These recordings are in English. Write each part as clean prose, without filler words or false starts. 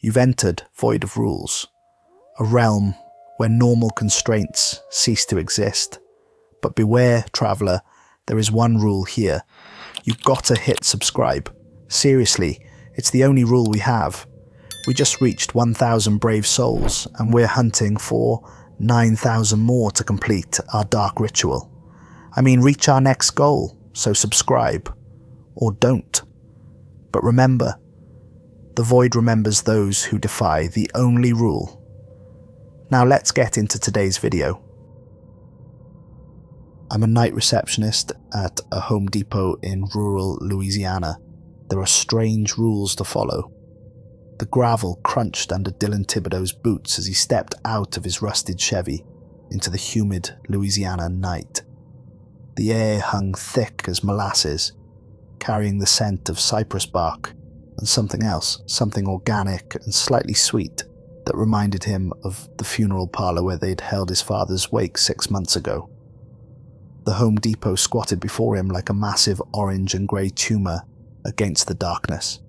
You've entered void of rules, a realm where normal constraints cease to exist. But beware, traveller, there is one rule here. You've got to hit subscribe. Seriously, it's the only rule we have. We just reached 1,000 brave souls, and we're hunting for 9,000 more to complete our dark ritual. I mean, reach our next goal, so subscribe. Or don't. But remember, the void remembers those who defy the only rule. Now let's get into today's video. I'm a night receptionist at a Home Depot in rural Louisiana. There are strange rules to follow. The gravel crunched under Dylan Thibodaux's boots as he stepped out of his rusted Chevy into the humid Louisiana night. The air hung thick as molasses, carrying the scent of cypress bark and something else, something organic and slightly sweet that reminded him of the funeral parlour where they'd held his father's wake 6 months ago. The Home Depot squatted before him like a massive orange and grey tumour against the darkness,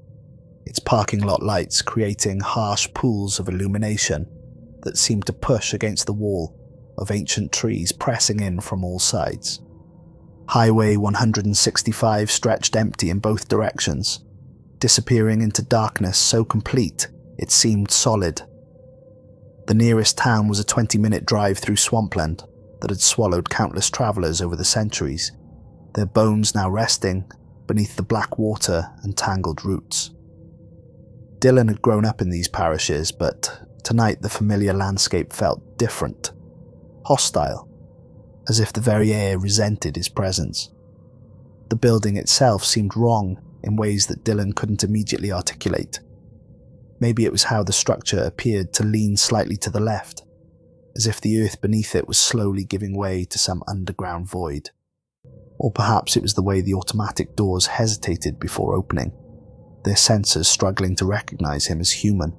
its parking lot lights creating harsh pools of illumination that seemed to push against the wall of ancient trees pressing in from all sides. Highway 165 stretched empty in both directions, disappearing into darkness so complete it seemed solid. The nearest town was a 20-minute drive through swampland that had swallowed countless travellers over the centuries, their bones now resting beneath the black water and tangled roots. Dylan had grown up in these parishes, but tonight the familiar landscape felt different, hostile, as if the very air resented his presence. The building itself seemed wrong in ways that Dylan couldn't immediately articulate. Maybe it was how the structure appeared to lean slightly to the left, as if the earth beneath it was slowly giving way to some underground void. Or perhaps it was the way the automatic doors hesitated before opening, their sensors struggling to recognize him as human.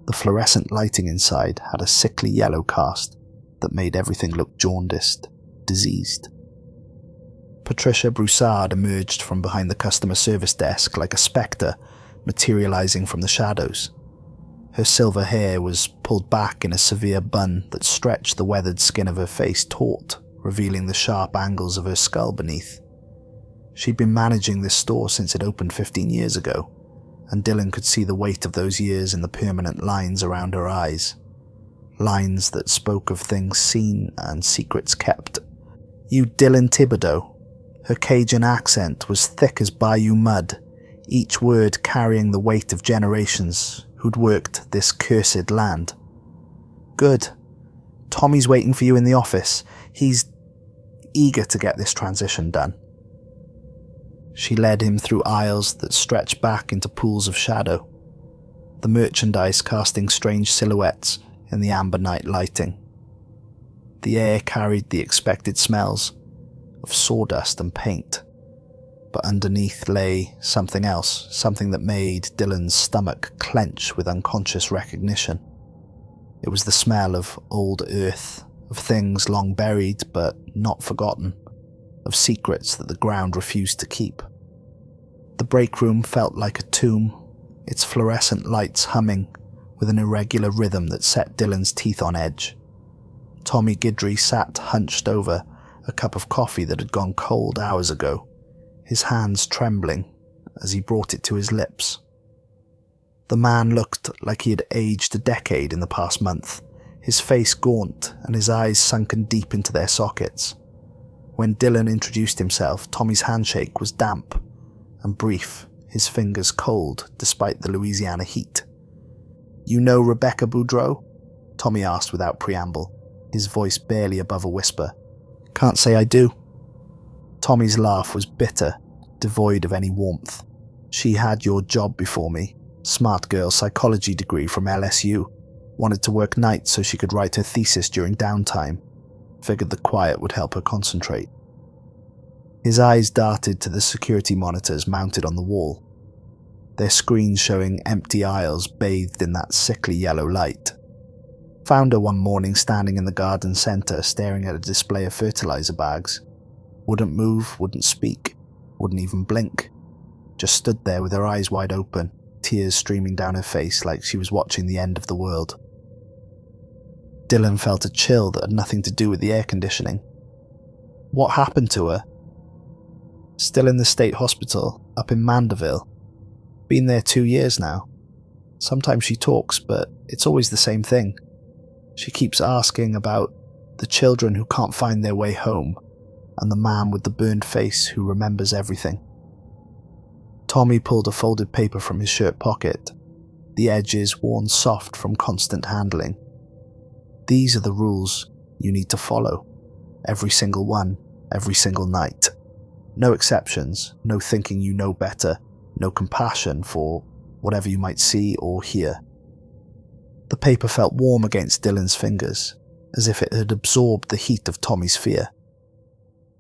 The fluorescent lighting inside had a sickly yellow cast that made everything look jaundiced, diseased. Patricia Broussard emerged from behind the customer service desk like a spectre materializing from the shadows. Her silver hair was pulled back in a severe bun that stretched the weathered skin of her face taut, revealing the sharp angles of her skull beneath. She'd been managing this store since it opened 15 years ago, and Dylan could see the weight of those years in the permanent lines around her eyes. Lines that spoke of things seen and secrets kept. "You Dylan Thibodaux." Her Cajun accent was thick as bayou mud, each word carrying the weight of generations who'd worked this cursed land. "Good. Tommy's waiting for you in the office. He's eager to get this transition done." She led him through aisles that stretched back into pools of shadow, the merchandise casting strange silhouettes in the amber night lighting. The air carried the expected smells of sawdust and paint, but underneath lay something else, something that made Dylan's stomach clench with unconscious recognition. It was the smell of old earth, of things long buried but not forgotten, of secrets that the ground refused to keep. The break room felt like a tomb, its fluorescent lights humming with an irregular rhythm that set Dylan's teeth on edge. Tommy Guidry sat hunched over a cup of coffee that had gone cold hours ago, his hands trembling as he brought it to his lips. The man looked like he had aged a decade in the past month, his face gaunt and his eyes sunken deep into their sockets. When Dylan introduced himself, Tommy's handshake was damp and brief, his fingers cold despite the Louisiana heat. "You know Rebecca Boudreaux?" Tommy asked without preamble, his voice barely above a whisper. "Can't say I do." Tommy's laugh was bitter, devoid of any warmth. "She had your job before me. Smart girl, psychology degree from LSU. Wanted to work nights so she could write her thesis during downtime. Figured the quiet would help her concentrate." His eyes darted to the security monitors mounted on the wall, their screens showing empty aisles bathed in that sickly yellow light. Found her one morning standing in the garden centre staring at a display of fertilizer bags. Wouldn't move, wouldn't speak, wouldn't even blink. Just stood there with her eyes wide open, tears streaming down her face like she was watching the end of the world. Dylan felt a chill that had nothing to do with the air conditioning. What happened to her? Still in the state hospital, up in Mandeville. Been there 2 years now. Sometimes she talks, but it's always the same thing. She keeps asking about the children who can't find their way home, and the man with the burned face who remembers everything. Tommy pulled a folded paper from his shirt pocket, the edges worn soft from constant handling. These are the rules you need to follow. Every single one, every single night. No exceptions, no thinking you know better, no compassion for whatever you might see or hear. The paper felt warm against Dylan's fingers, as if it had absorbed the heat of Tommy's fear.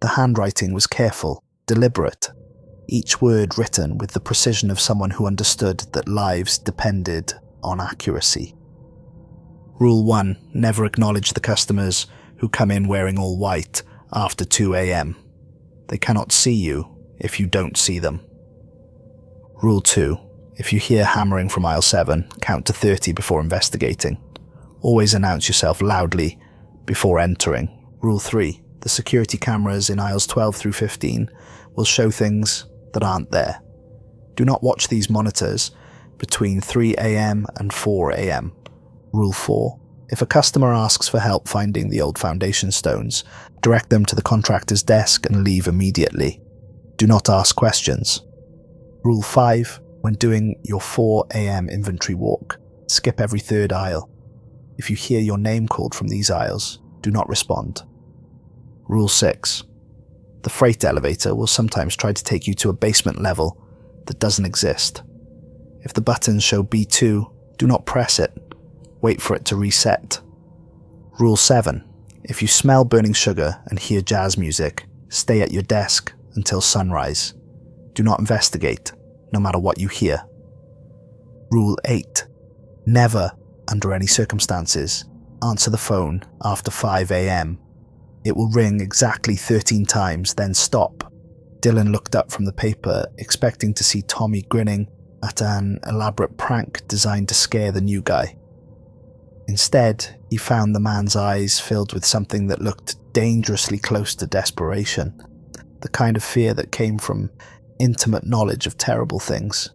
The handwriting was careful, deliberate, each word written with the precision of someone who understood that lives depended on accuracy. Rule 1. Never acknowledge the customers who come in wearing all white after 2 a.m. They cannot see you if you don't see them. Rule 2. If you hear hammering from aisle 7, count to 30 before investigating. Always announce yourself loudly before entering. Rule 3. The security cameras in aisles 12 through 15 will show things that aren't there. Do not watch these monitors between 3 a.m. and 4 a.m. Rule 4. If a customer asks for help finding the old foundation stones, direct them to the contractor's desk and leave immediately. Do not ask questions. Rule 5. When doing your 4 a.m. inventory walk, skip every third aisle. If you hear your name called from these aisles, do not respond. Rule 6. The freight elevator will sometimes try to take you to a basement level that doesn't exist. If the buttons show B2, do not press it. Wait for it to reset. Rule 7. If you smell burning sugar and hear jazz music, stay at your desk until sunrise. Do not investigate, no matter what you hear. Rule 8. Never, under any circumstances, answer the phone after 5 a.m. It will ring exactly 13 times, then stop. Dylan looked up from the paper, expecting to see Tommy grinning at an elaborate prank designed to scare the new guy. Instead, he found the man's eyes filled with something that looked dangerously close to desperation, the kind of fear that came from intimate knowledge of terrible things.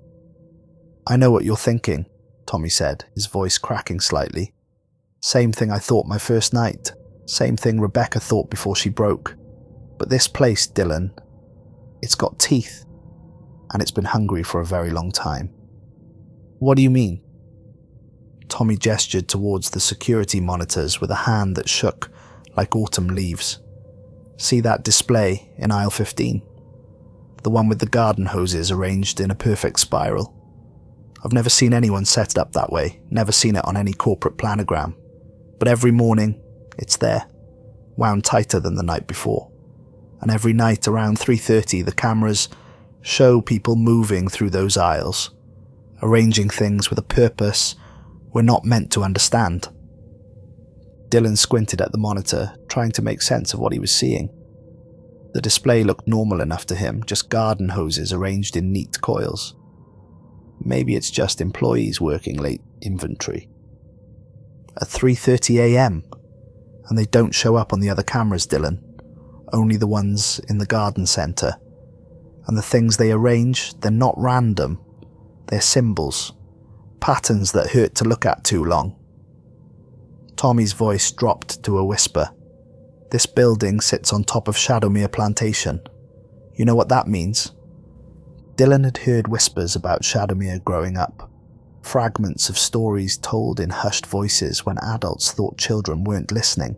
"I know what you're thinking," Tommy said, his voice cracking slightly. "Same thing I thought my first night. Same thing Rebecca thought before she broke. But this place, Dylan, it's got teeth, and it's been hungry for a very long time." "What do you mean?" Tommy gestured towards the security monitors with a hand that shook like autumn leaves. "See that display in aisle 15? The one with the garden hoses arranged in a perfect spiral. I've never seen anyone set it up that way, never seen it on any corporate planogram. But every morning, it's there, wound tighter than the night before. And every night around 3:30, the cameras show people moving through those aisles, arranging things with a purpose we're not meant to understand." Dylan squinted at the monitor, trying to make sense of what he was seeing. The display looked normal enough to him, just garden hoses arranged in neat coils. Maybe it's just employees working late inventory. At 3:30 a.m, and they don't show up on the other cameras, Dylan. Only the ones in the garden centre. And the things they arrange, they're not random. They're symbols. Patterns that hurt to look at too long. Tommy's voice dropped to a whisper. "This building sits on top of Shadowmere Plantation. You know what that means?" Dylan had heard whispers about Shadowmere growing up. Fragments of stories told in hushed voices when adults thought children weren't listening.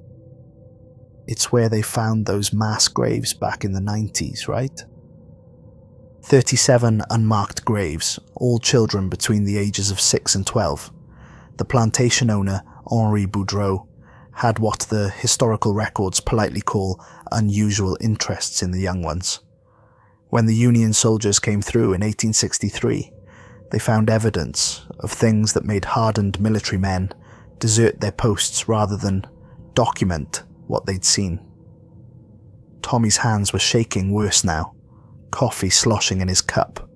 It's where they found those mass graves back in the 90s, right? 37 unmarked graves, all children between the ages of 6 and 12. The plantation owner, Henri Boudreau, had what the historical records politely call unusual interests in the young ones. When the Union soldiers came through in 1863, they found evidence of things that made hardened military men desert their posts rather than document what they'd seen. Tommy's hands were shaking worse now, coffee sloshing in his cup.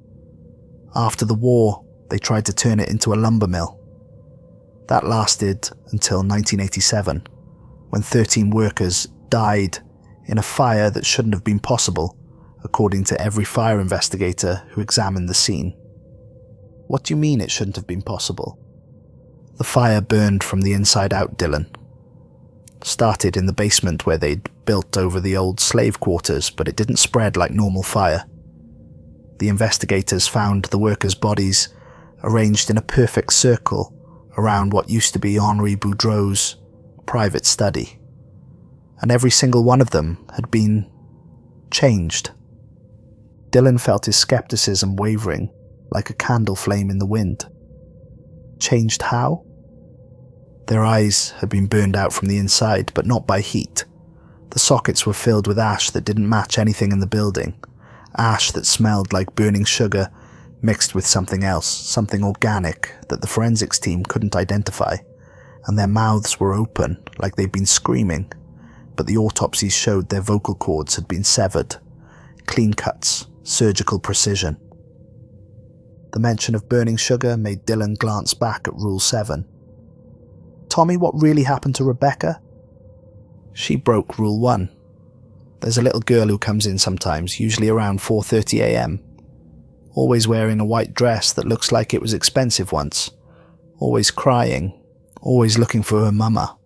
After the war, They tried to turn it into a lumber mill. That lasted until 1987, when 13 workers died in a fire that shouldn't have been possible, according to every fire investigator who examined the scene. What do you mean it shouldn't have been possible? The fire burned from the inside out, Dylan. Started in the basement where they'd built over the old slave quarters, but it didn't spread like normal fire. The investigators found the workers' bodies arranged in a perfect circle around what used to be Henri Boudreau's private study. And every single one of them had been changed. Dylan felt his skepticism wavering like a candle flame in the wind. Changed how? Their eyes had been burned out from the inside, but not by heat. The sockets were filled with ash that didn't match anything in the building. Ash that smelled like burning sugar mixed with something else, something organic that the forensics team couldn't identify. And their mouths were open, like they'd been screaming, but the autopsies showed their vocal cords had been severed. Clean cuts, surgical precision. The mention of burning sugar made Dylan glance back at Rule 7. Tommy, what really happened to Rebecca? She broke Rule 1. There's a little girl who comes in sometimes, usually around 4:30 a.m. Always wearing a white dress that looks like it was expensive once. Always crying. Always looking for her mama.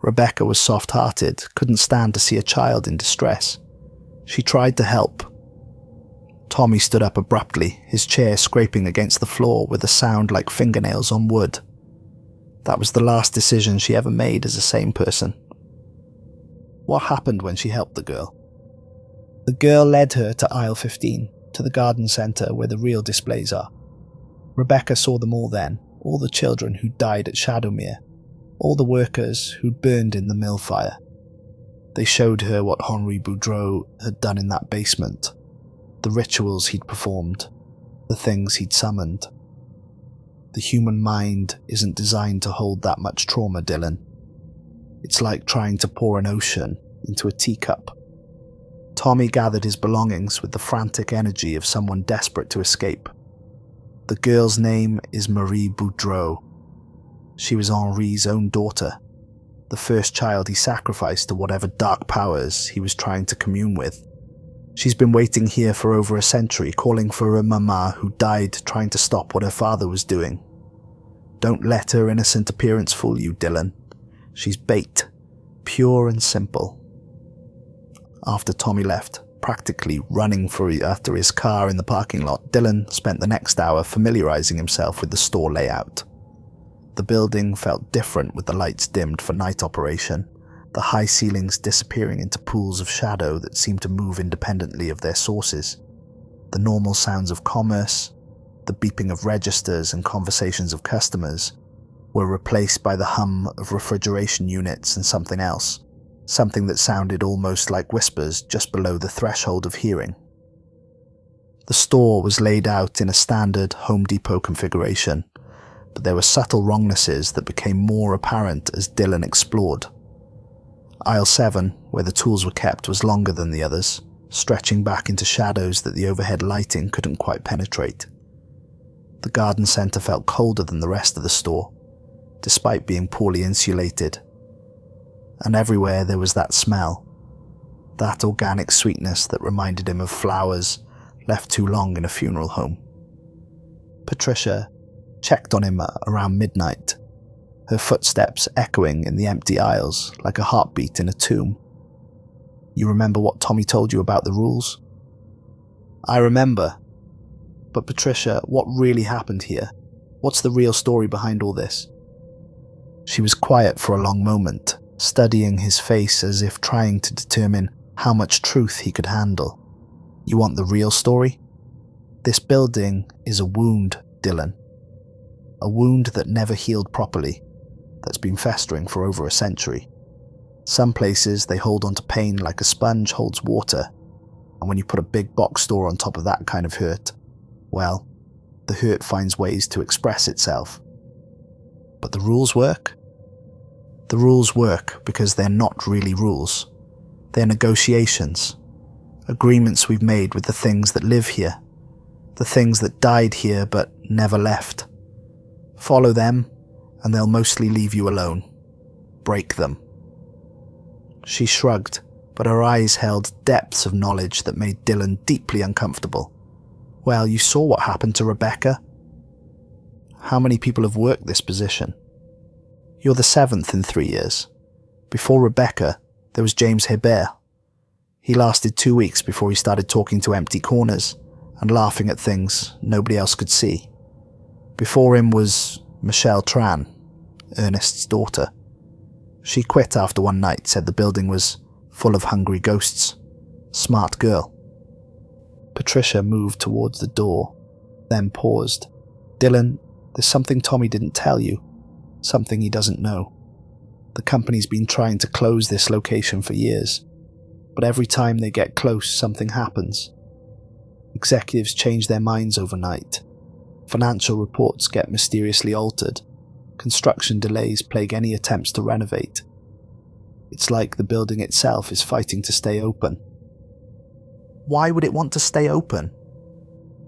Rebecca was soft-hearted, couldn't stand to see a child in distress. She tried to help. Tommy stood up abruptly, his chair scraping against the floor with a sound like fingernails on wood. That was the last decision she ever made as a sane person. What happened when she helped the girl? The girl led her to aisle 15, to the garden centre where the real displays are. Rebecca saw them all then, all the children who died at Shadowmere, all the workers who'd burned in the mill fire. They showed her what Henri Boudreau had done in that basement, the rituals he'd performed, the things he'd summoned. The human mind isn't designed to hold that much trauma, Dylan. It's like trying to pour an ocean into a teacup. Tommy gathered his belongings with the frantic energy of someone desperate to escape. The girl's name is Marie Boudreau. She was Henri's own daughter, the first child he sacrificed to whatever dark powers he was trying to commune with. She's been waiting here for over a century, calling for her mama who died trying to stop what her father was doing. Don't let her innocent appearance fool you, Dylan. She's bait, pure and simple. After Tommy left, practically running after his car in the parking lot, Dylan spent the next hour familiarizing himself with the store layout. The building felt different with the lights dimmed for night operation, the high ceilings disappearing into pools of shadow that seemed to move independently of their sources. The normal sounds of commerce, the beeping of registers and conversations of customers, were replaced by the hum of refrigeration units and something else, something that sounded almost like whispers just below the threshold of hearing. The store was laid out in a standard Home Depot configuration, but there were subtle wrongnesses that became more apparent as Dylan explored. Aisle 7, where the tools were kept, was longer than the others, stretching back into shadows that the overhead lighting couldn't quite penetrate. The garden centre felt colder than the rest of the store, despite being poorly insulated. And everywhere there was that smell, that organic sweetness that reminded him of flowers left too long in a funeral home. Patricia checked on him around midnight, her footsteps echoing in the empty aisles like a heartbeat in a tomb. You remember what Tommy told you about the rules? I remember. But Patricia, what really happened here? What's the real story behind all this? She was quiet for a long moment, studying his face as if trying to determine how much truth he could handle. You want the real story? This building is a wound, Dylan. A wound that never healed properly, that's been festering for over a century. Some places they hold onto pain like a sponge holds water, and when you put a big box store on top of that kind of hurt, well, the hurt finds ways to express itself. But the rules work? The rules work because they're not really rules. They're negotiations, agreements we've made with the things that live here. The things that died here but never left. Follow them, and they'll mostly leave you alone. Break them." She shrugged, but her eyes held depths of knowledge that made Dylan deeply uncomfortable. "Well, you saw what happened to Rebecca. How many people have worked this position? You're the 7th in 3 years. Before Rebecca, there was James Hebert. He lasted 2 weeks before he started talking to empty corners and laughing at things nobody else could see. Before him was Michelle Tran, Ernest's daughter. She quit after one night, said the building was full of hungry ghosts. Smart girl." Patricia moved towards the door, then paused. "Dylan, there's something Tommy didn't tell you. Something he doesn't know. The company's been trying to close this location for years, but every time they get close, something happens. Executives change their minds overnight. Financial reports get mysteriously altered. Construction delays plague any attempts to renovate. It's like the building itself is fighting to stay open." "Why would it want to stay open?"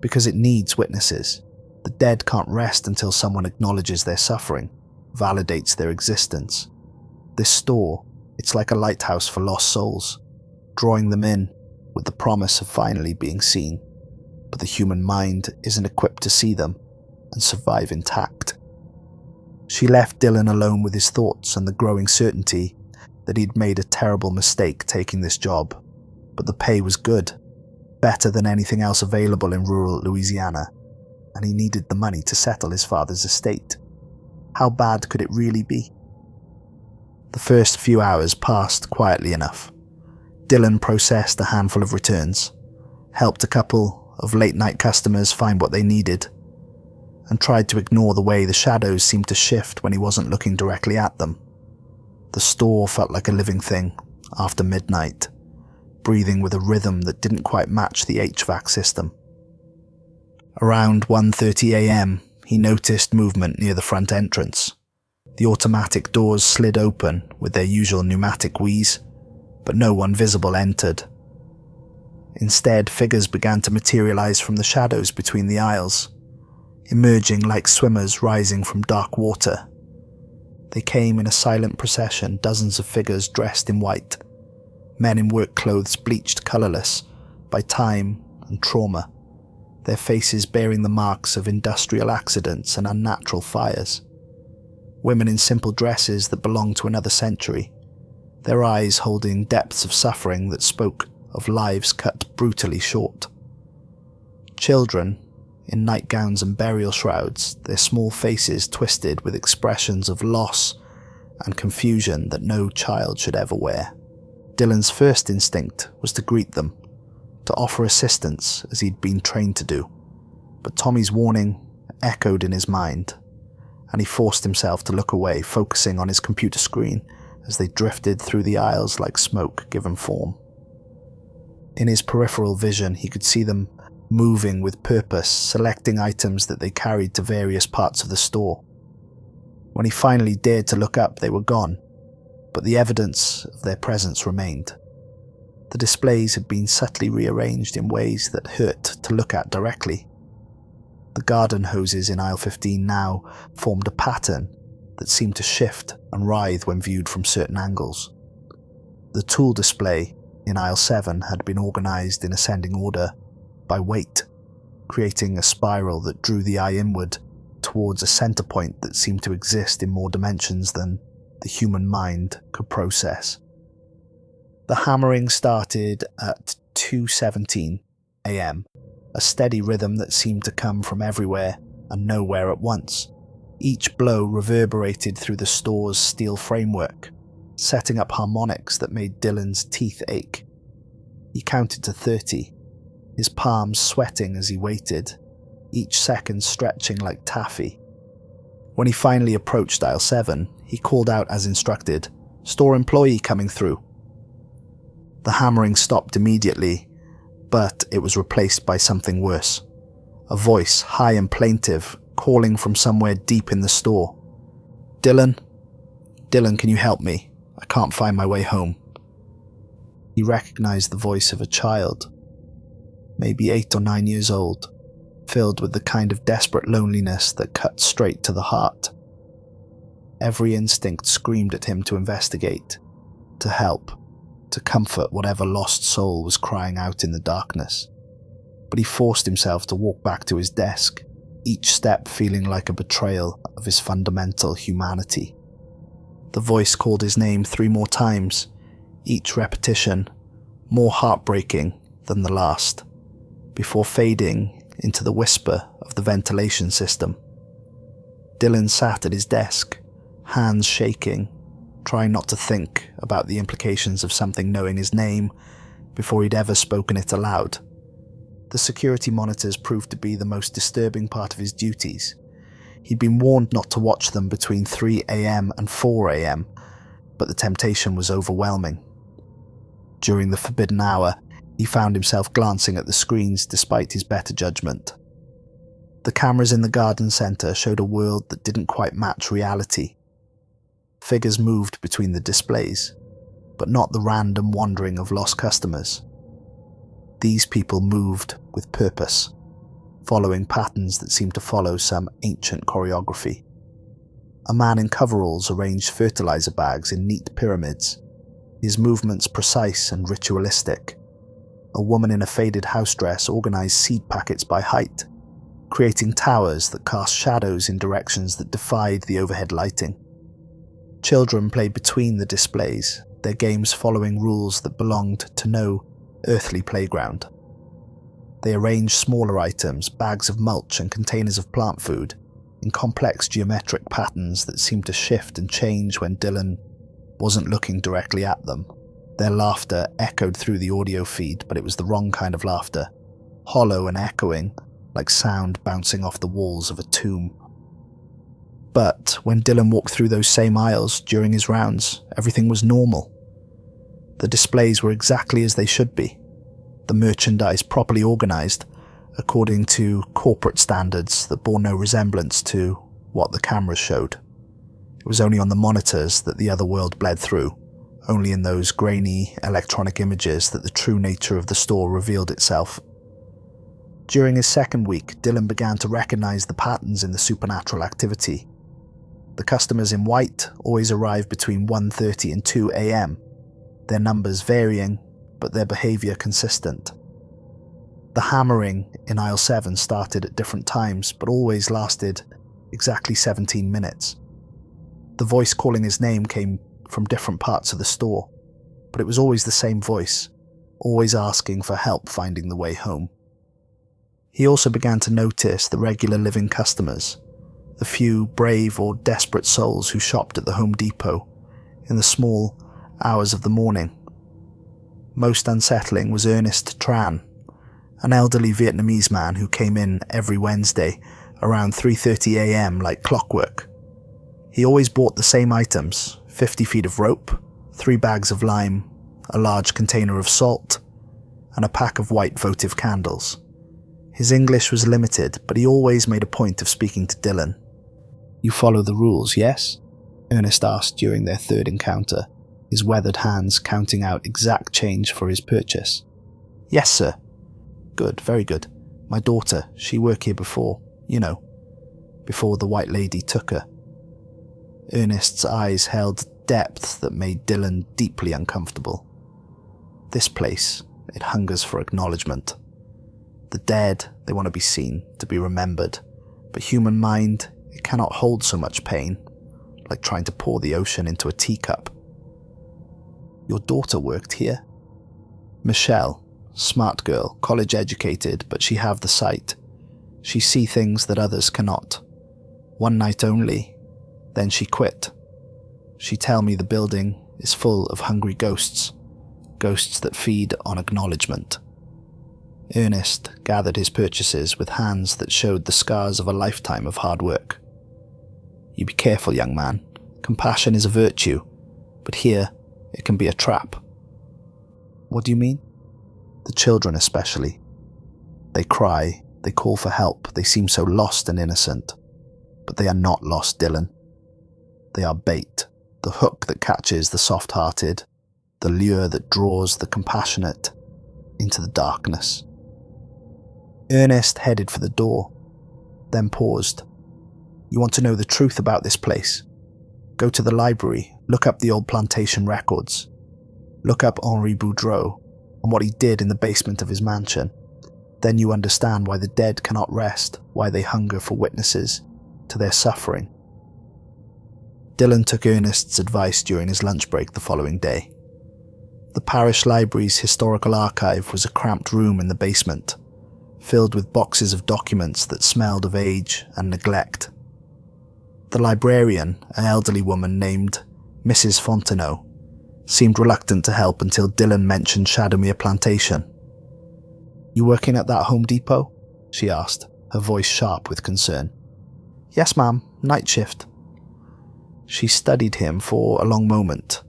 "Because it needs witnesses. The dead can't rest until someone acknowledges their suffering, validates their existence. This store, it's like a lighthouse for lost souls, drawing them in with the promise of finally being seen. But the human mind isn't equipped to see them and survive intact." She left Dylan alone with his thoughts and the growing certainty that he'd made a terrible mistake taking this job. But the pay was good, better than anything else available in rural Louisiana, and he needed the money to settle his father's estate. How bad could it really be? The first few hours passed quietly enough. Dylan processed a handful of returns, helped a couple of late-night customers find what they needed, and tried to ignore the way the shadows seemed to shift when he wasn't looking directly at them. The store felt like a living thing after midnight, breathing with a rhythm that didn't quite match the HVAC system. Around 1:30 a.m, he noticed movement near the front entrance. The automatic doors slid open with their usual pneumatic wheeze, but no one visible entered. Instead, figures began to materialize from the shadows between the aisles, emerging like swimmers rising from dark water. They came in a silent procession, dozens of figures dressed in white, men in work clothes bleached colourless by time and trauma, their faces bearing the marks of industrial accidents and unnatural fires. Women in simple dresses that belonged to another century, their eyes holding depths of suffering that spoke of lives cut brutally short. Children, in nightgowns and burial shrouds, their small faces twisted with expressions of loss and confusion that no child should ever wear. Dylan's first instinct was to greet them, to offer assistance as he'd been trained to do, but Tommy's warning echoed in his mind, and he forced himself to look away, focusing on his computer screen as they drifted through the aisles like smoke given form. In his peripheral vision, he could see them moving with purpose, selecting items that they carried to various parts of the store. When he finally dared to look up, they were gone, but the evidence of their presence remained. The displays had been subtly rearranged in ways that hurt to look at directly. The garden hoses in aisle 15 now formed a pattern that seemed to shift and writhe when viewed from certain angles. The tool display in aisle 7 had been organized in ascending order by weight, creating a spiral that drew the eye inward towards a center point that seemed to exist in more dimensions than the human mind could process. The hammering started at 2:17 a.m, a steady rhythm that seemed to come from everywhere and nowhere at once. Each blow reverberated through the store's steel framework, setting up harmonics that made Dylan's teeth ache. He counted to 30, his palms sweating as he waited, each second stretching like taffy. When he finally approached aisle 7, he called out as instructed, "Store employee coming through." The hammering stopped immediately, but it was replaced by something worse. A voice, high and plaintive, calling from somewhere deep in the store. "Dylan? Dylan, can you help me? I can't find my way home." He recognized the voice of a child, maybe 8 or 9 years old, filled with the kind of desperate loneliness that cuts straight to the heart. Every instinct screamed at him to investigate, to help, to comfort whatever lost soul was crying out in the darkness. But he forced himself to walk back to his desk, each step feeling like a betrayal of his fundamental humanity. The voice called his name 3 more times, each repetition more heartbreaking than the last, before fading into the whisper of the ventilation system. Dylan sat at his desk, hands shaking, trying not to think about the implications of something knowing his name before he'd ever spoken it aloud. The security monitors proved to be the most disturbing part of his duties. He'd been warned not to watch them between 3 a.m. and 4 a.m., but the temptation was overwhelming. During the forbidden hour, he found himself glancing at the screens despite his better judgment. The cameras in the garden centre showed a world that didn't quite match reality. Figures moved between the displays, but not the random wandering of lost customers. These people moved with purpose, following patterns that seemed to follow some ancient choreography. A man in coveralls arranged fertilizer bags in neat pyramids, his movements precise and ritualistic. A woman in a faded house dress organized seed packets by height, creating towers that cast shadows in directions that defied the overhead lighting. Children played between the displays, their games following rules that belonged to no earthly playground. They arranged smaller items, bags of mulch and containers of plant food, in complex geometric patterns that seemed to shift and change when Dylan wasn't looking directly at them. Their laughter echoed through the audio feed, but it was the wrong kind of laughter, hollow and echoing, like sound bouncing off the walls of a tomb. But when Dylan walked through those same aisles during his rounds, everything was normal. The displays were exactly as they should be, the merchandise properly organized according to corporate standards that bore no resemblance to what the cameras showed. It was only on the monitors that the other world bled through, only in those grainy electronic images that the true nature of the store revealed itself. During his second week, Dylan began to recognize the patterns in the supernatural activity. The customers in white always arrived between 1:30 and 2 a.m., their numbers varying, but their behavior consistent. The hammering in aisle 7 started at different times, but always lasted exactly 17 minutes. The voice calling his name came from different parts of the store, but it was always the same voice, always asking for help finding the way home. He also began to notice the regular living customers, the few brave or desperate souls who shopped at the Home Depot in the small hours of the morning. Most unsettling was Ernest Tran, an elderly Vietnamese man who came in every Wednesday around 3:30 a.m. like clockwork. He always bought the same items: 50 feet of rope, 3 bags of lime, a large container of salt, and a pack of white votive candles. His English was limited, but he always made a point of speaking to Dylan. "You follow the rules, yes?" Ernest asked during their third encounter, his weathered hands counting out exact change for his purchase. "Yes, sir." "Good, very good. My daughter, she worked here before, before the white lady took her." Ernest's eyes held depth that made Dylan deeply uncomfortable. This place, it hungers for acknowledgement. The dead, they want to be seen, to be remembered, but human mind, it cannot hold so much pain, like trying to pour the ocean into a teacup. "Your daughter worked here?" "Michelle, smart girl, college educated, but she have the sight. She see things that others cannot. One night only, then she quit. She tell me the building is full of hungry ghosts, ghosts that feed on acknowledgement." Ernest gathered his purchases with hands that showed the scars of a lifetime of hard work. "You be careful, young man. Compassion is a virtue, but here it can be a trap." "What do you mean?" "The children especially. They cry, they call for help, they seem so lost and innocent. But they are not lost, Dylan. They are bait, the hook that catches the soft-hearted, the lure that draws the compassionate into the darkness." Ernest headed for the door, then paused. "You want to know the truth about this place? Go to the library, look up the old plantation records. Look up Henri Boudreau and what he did in the basement of his mansion. Then you understand why the dead cannot rest, why they hunger for witnesses to their suffering." Dylan took Ernest's advice during his lunch break the following day. The parish library's historical archive was a cramped room in the basement, filled with boxes of documents that smelled of age and neglect. The librarian, an elderly woman named Mrs. Fontenot, seemed reluctant to help until Dylan mentioned Shadowmere Plantation. "You working at that Home Depot?" she asked, her voice sharp with concern. "Yes, ma'am, night shift." She studied him for a long moment,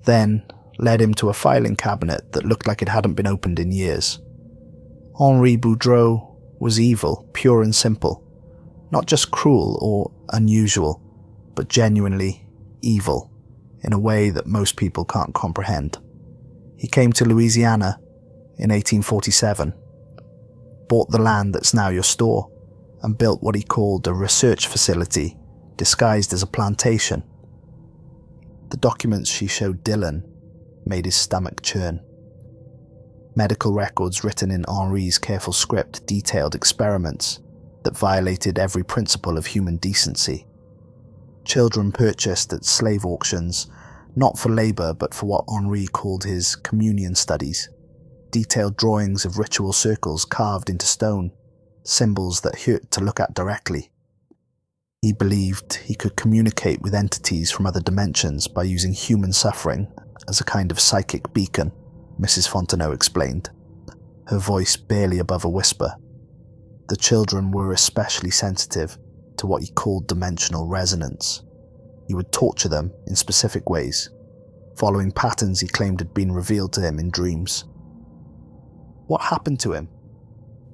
then led him to a filing cabinet that looked like it hadn't been opened in years. Henri Boudreau was evil, pure and simple. Not just cruel or unusual, but genuinely evil, in a way that most people can't comprehend. He came to Louisiana in 1847, bought the land that's now your store, and built what he called a research facility disguised as a plantation. The documents she showed Dylan made his stomach churn. Medical records written in Henri's careful script detailed experiments that violated every principle of human decency. Children purchased at slave auctions, not for labour but for what Henri called his communion studies. Detailed drawings of ritual circles carved into stone, symbols that hurt to look at directly. He believed he could communicate with entities from other dimensions by using human suffering as a kind of psychic beacon, Mrs. Fontenot explained, her voice barely above a whisper. The children were especially sensitive to what he called dimensional resonance. He would torture them in specific ways, following patterns he claimed had been revealed to him in dreams. What happened to him?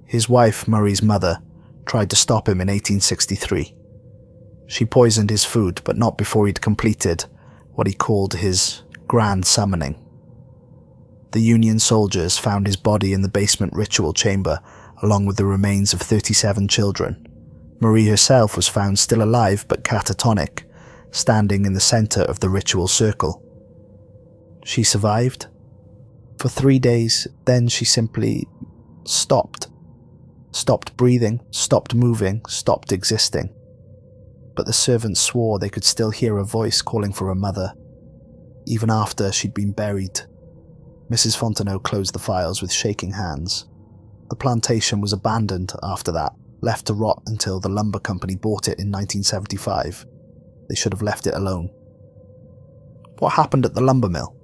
His wife, Murray's mother, tried to stop him in 1863. She poisoned his food, but not before he'd completed what he called his grand summoning. The Union soldiers found his body in the basement ritual chamber, along with the remains of 37 children. Marie herself was found still alive but catatonic, standing in the center of the ritual circle. She survived for 3 days, then she simply stopped. Stopped breathing, stopped moving, stopped existing. But the servants swore they could still hear a voice calling for her mother, even after she'd been buried. Mrs. Fontenot closed the files with shaking hands. The plantation was abandoned after that, left to rot until the lumber company bought it in 1975. They should have left it alone. What happened at the lumber mill?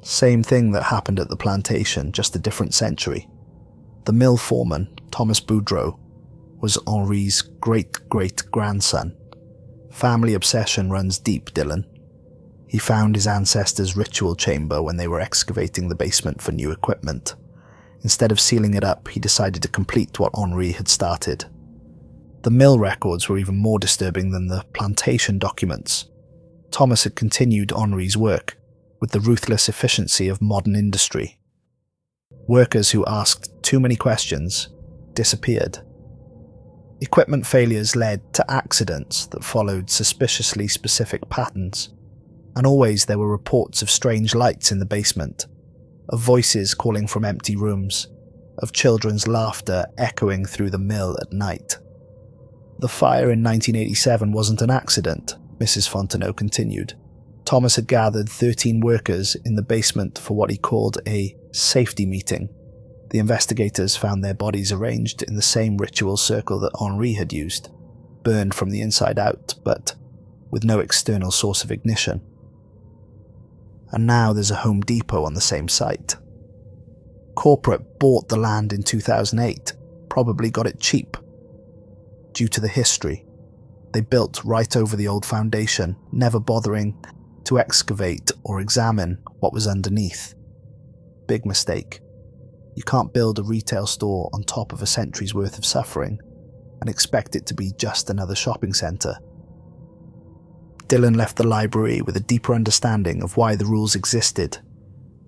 Same thing that happened at the plantation, just a different century. The mill foreman, Thomas Boudreau, was Henri's great-great-grandson. Family obsession runs deep, Dylan. He found his ancestors' ritual chamber when they were excavating the basement for new equipment. Instead of sealing it up, he decided to complete what Henri had started. The mill records were even more disturbing than the plantation documents. Thomas had continued Henri's work with the ruthless efficiency of modern industry. Workers who asked too many questions disappeared. Equipment failures led to accidents that followed suspiciously specific patterns, and always there were reports of strange lights in the basement, of voices calling from empty rooms, of children's laughter echoing through the mill at night. The fire in 1987 wasn't an accident, Mrs. Fontenot continued. Thomas had gathered 13 workers in the basement for what he called a safety meeting. The investigators found their bodies arranged in the same ritual circle that Henri had used, burned from the inside out, but with no external source of ignition. And now there's a Home Depot on the same site. Corporate bought the land in 2008, probably got it cheap. Due to the history, they built right over the old foundation, never bothering to excavate or examine what was underneath. Big mistake. You can't build a retail store on top of a century's worth of suffering and expect it to be just another shopping centre. Dylan left the library with a deeper understanding of why the rules existed,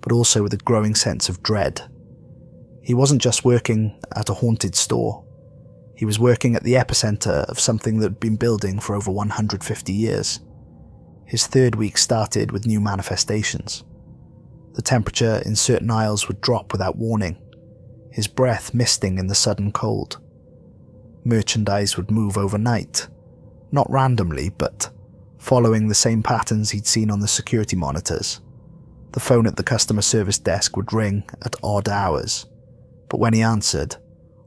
but also with a growing sense of dread. He wasn't just working at a haunted store. He was working at the epicenter of something that had been building for over 150 years. His third week started with new manifestations. The temperature in certain aisles would drop without warning, his breath misting in the sudden cold. Merchandise would move overnight, not randomly, but following the same patterns he'd seen on the security monitors. The phone at the customer service desk would ring at odd hours, but when he answered,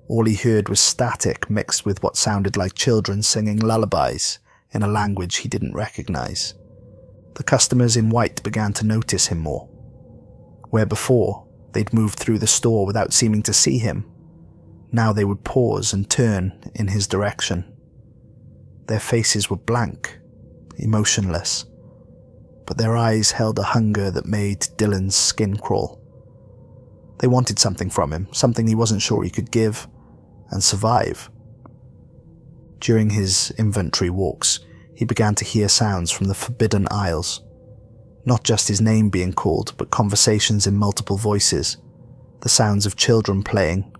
all he heard was static mixed with what sounded like children singing lullabies in a language he didn't recognize. The customers in white began to notice him more. Where before, they'd moved through the store without seeming to see him, now they would pause and turn in his direction. Their faces were blank, emotionless, but their eyes held a hunger that made Dylan's skin crawl. They wanted something from him, something he wasn't sure he could give and survive. During his inventory walks, he began to hear sounds from the forbidden aisles. Not just his name being called, but conversations in multiple voices, the sounds of children playing,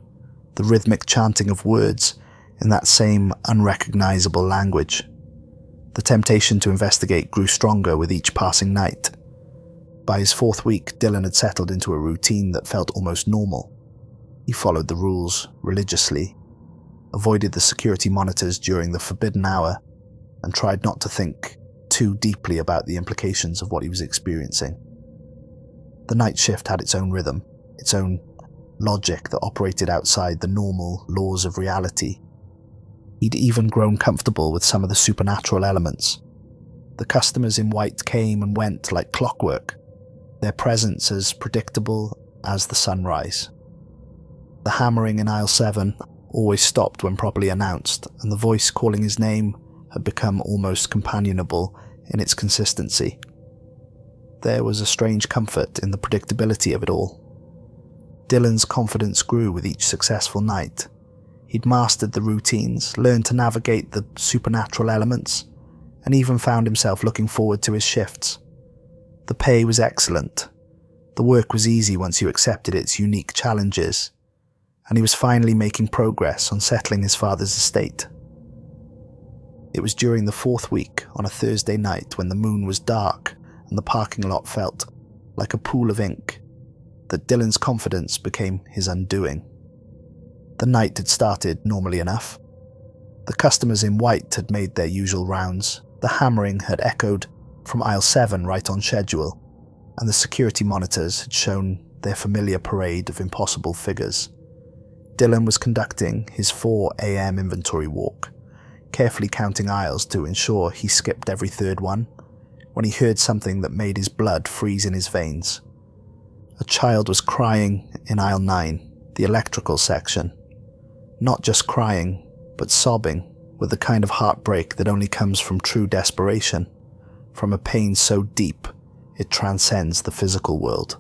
the rhythmic chanting of words in that same unrecognizable language. The temptation to investigate grew stronger with each passing night. By his fourth week, Dylan had settled into a routine that felt almost normal. He followed the rules religiously, avoided the security monitors during the forbidden hour, and tried not to think too deeply about the implications of what he was experiencing. The night shift had its own rhythm, its own logic that operated outside the normal laws of reality. He'd even grown comfortable with some of the supernatural elements. The customers in white came and went like clockwork, their presence as predictable as the sunrise. The hammering in aisle 7 always stopped when properly announced, and the voice calling his name had become almost companionable in its consistency. There was a strange comfort in the predictability of it all. Dylan's confidence grew with each successful night. He'd mastered the routines, learned to navigate the supernatural elements, and even found himself looking forward to his shifts. The pay was excellent. The work was easy once you accepted its unique challenges, and he was finally making progress on settling his father's estate. It was during the fourth week, on a Thursday night when the moon was dark and the parking lot felt like a pool of ink, that Dylan's confidence became his undoing. The night had started normally enough. The customers in white had made their usual rounds, the hammering had echoed from aisle 7 right on schedule, and the security monitors had shown their familiar parade of impossible figures. Dylan was conducting his 4 a.m. inventory walk, carefully counting aisles to ensure he skipped every third one, when he heard something that made his blood freeze in his veins. A child was crying in aisle 9, the electrical section. Not just crying, but sobbing, with the kind of heartbreak that only comes from true desperation, from a pain so deep it transcends the physical world.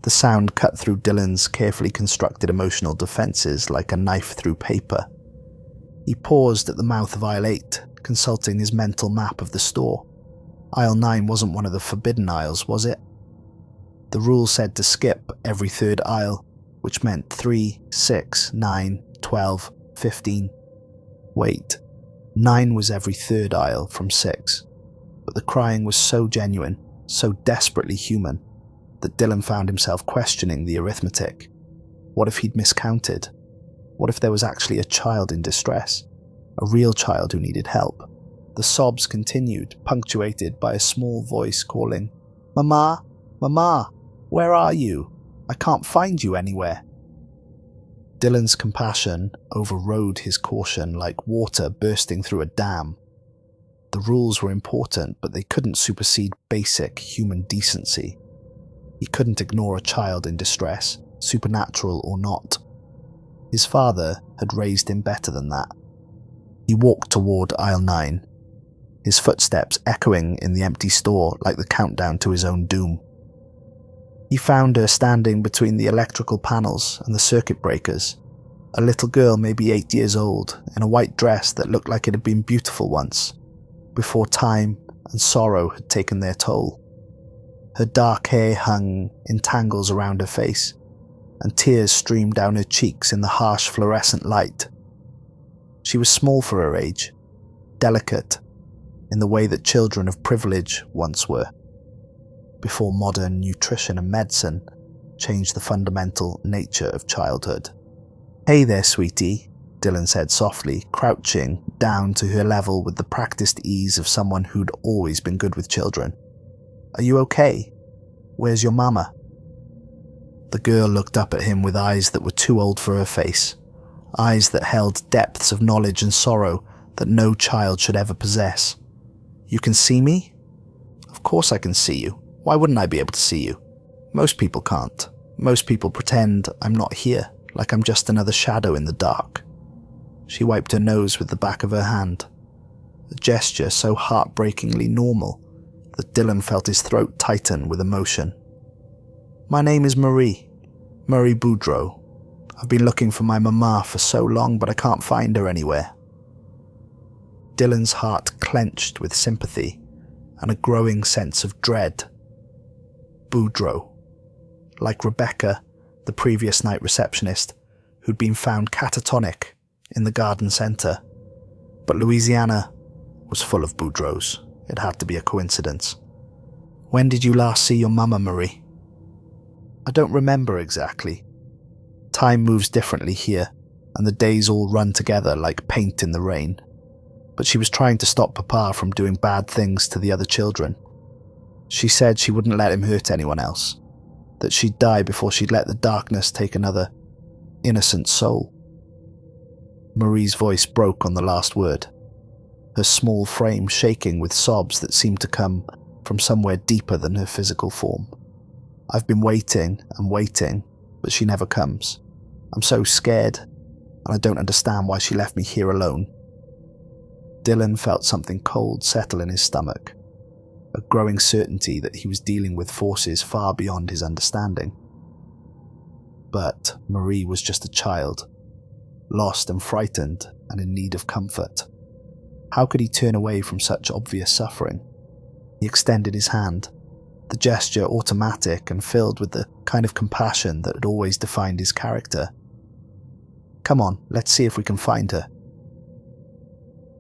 The sound cut through Dylan's carefully constructed emotional defenses like a knife through paper. He paused at the mouth of aisle 8, consulting his mental map of the store. Aisle 9 wasn't one of the forbidden aisles, was it? The rule said to skip every third aisle, which meant 3, 6, 9, 12, 15. Wait, 9 was every third aisle from 6. But the crying was so genuine, so desperately human, that Dylan found himself questioning the arithmetic. What if he'd miscounted? What if there was actually a child in distress? A real child who needed help? The sobs continued, punctuated by a small voice calling, "Mama, Mama, where are you? I can't find you anywhere." Dylan's compassion overrode his caution like water bursting through a dam. The rules were important, but they couldn't supersede basic human decency. He couldn't ignore a child in distress, supernatural or not. His father had raised him better than that. He walked toward aisle 9, his footsteps echoing in the empty store like the countdown to his own doom. He found her standing between the electrical panels and the circuit breakers, a little girl maybe 8 years old, in a white dress that looked like it had been beautiful once, before time and sorrow had taken their toll. Her dark hair hung in tangles around her face, and tears streamed down her cheeks in the harsh fluorescent light. She was small for her age, delicate, in the way that children of privilege once were, before modern nutrition and medicine changed the fundamental nature of childhood. "Hey there, sweetie," Dylan said softly, crouching down to her level with the practiced ease of someone who'd always been good with children. "Are you okay? Where's your mama?" The girl looked up at him with eyes that were too old for her face, eyes that held depths of knowledge and sorrow that no child should ever possess. "You can see me?" "Of course I can see you. Why wouldn't I be able to see you? Most people can't. Most people pretend I'm not here, like I'm just another shadow in the dark." She wiped her nose with the back of her hand, a gesture so heartbreakingly normal that Dylan felt his throat tighten with emotion. "My name is Marie Boudreaux. I've been looking for my mama for so long, but I can't find her anywhere." Dylan's heart clenched with sympathy and a growing sense of dread. Boudreaux, like Rebecca, the previous night receptionist, who'd been found catatonic in the garden centre. But Louisiana was full of Boudreaux. It had to be a coincidence. "When did you last see your mama, Marie?" "I don't remember exactly. Time moves differently here, and the days all run together like paint in the rain. But she was trying to stop Papa from doing bad things to the other children. She said she wouldn't let him hurt anyone else, that she'd die before she'd let the darkness take another innocent soul." Marie's voice broke on the last word, her small frame shaking with sobs that seemed to come from somewhere deeper than her physical form. "I've been waiting and waiting, but she never comes. I'm so scared, and I don't understand why she left me here alone." Dylan felt something cold settle in his stomach, a growing certainty that he was dealing with forces far beyond his understanding. But Marie was just a child, lost and frightened and in need of comfort. How could he turn away from such obvious suffering? He extended his hand, the gesture automatic and filled with the kind of compassion that had always defined his character. "Come on, let's see if we can find her."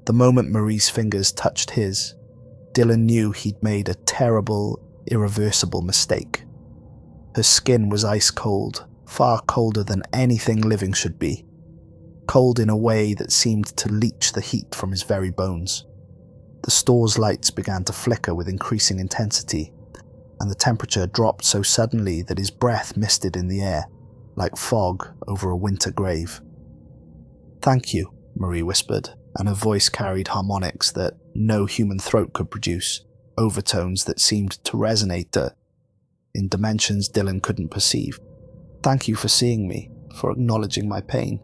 The moment Marie's fingers touched his, Dylan knew he'd made a terrible, irreversible mistake. Her skin was ice cold, far colder than anything living should be. Cold in a way that seemed to leach the heat from his very bones. The store's lights began to flicker with increasing intensity, and the temperature dropped so suddenly that his breath misted in the air, like fog over a winter grave. "Thank you," Marie whispered, and her voice carried harmonics that no human throat could produce, overtones that seemed to resonate in dimensions Dylan couldn't perceive. "Thank you for seeing me, for acknowledging my pain.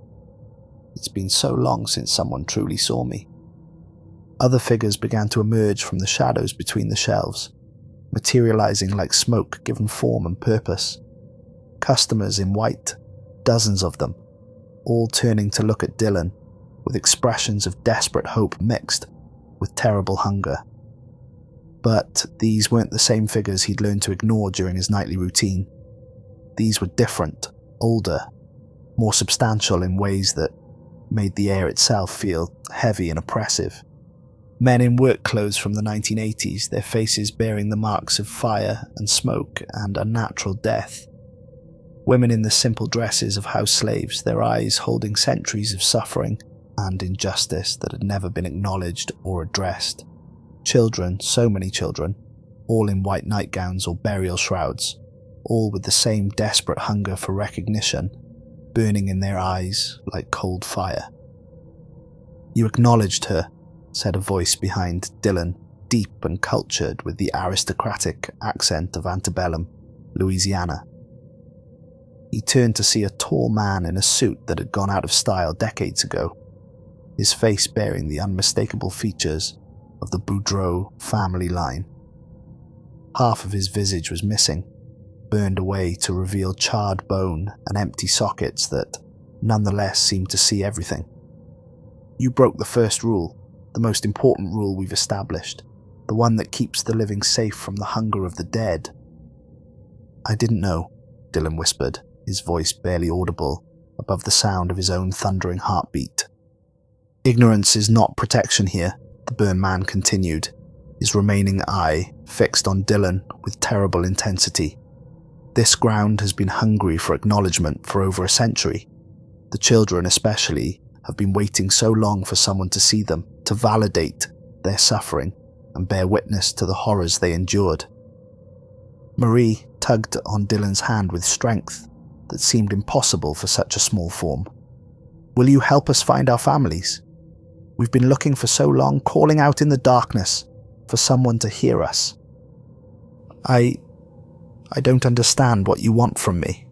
It's been so long since someone truly saw me." Other figures began to emerge from the shadows between the shelves, materializing like smoke given form and purpose. Customers in white, dozens of them, all turning to look at Dylan, with expressions of desperate hope mixed with terrible hunger. But these weren't the same figures he'd learned to ignore during his nightly routine. These were different, older, more substantial in ways that made the air itself feel heavy and oppressive. Men in work clothes from the 1980s, their faces bearing the marks of fire and smoke and unnatural death. Women in the simple dresses of house slaves, their eyes holding centuries of suffering and injustice that had never been acknowledged or addressed. Children, so many children, all in white nightgowns or burial shrouds, all with the same desperate hunger for recognition, burning in their eyes like cold fire. "You acknowledged her," said a voice behind Dylan, deep and cultured with the aristocratic accent of antebellum Louisiana. He turned to see a tall man in a suit that had gone out of style decades ago, his face bearing the unmistakable features of the Boudreaux family line. Half of his visage was missing, burned away to reveal charred bone and empty sockets that nonetheless seemed to see everything. "You broke the first rule, the most important rule we've established, the one that keeps the living safe from the hunger of the dead." "I didn't know," Dylan whispered, his voice barely audible above the sound of his own thundering heartbeat. "Ignorance is not protection here," the burn man continued, his remaining eye fixed on Dylan with terrible intensity. "This ground has been hungry for acknowledgement for over a century. The children especially have been waiting so long for someone to see them, to validate their suffering and bear witness to the horrors they endured." Marie tugged on Dylan's hand with strength that seemed impossible for such a small form. "Will you help us find our families? We've been looking for so long, calling out in the darkness for someone to hear us. I don't understand what you want from me."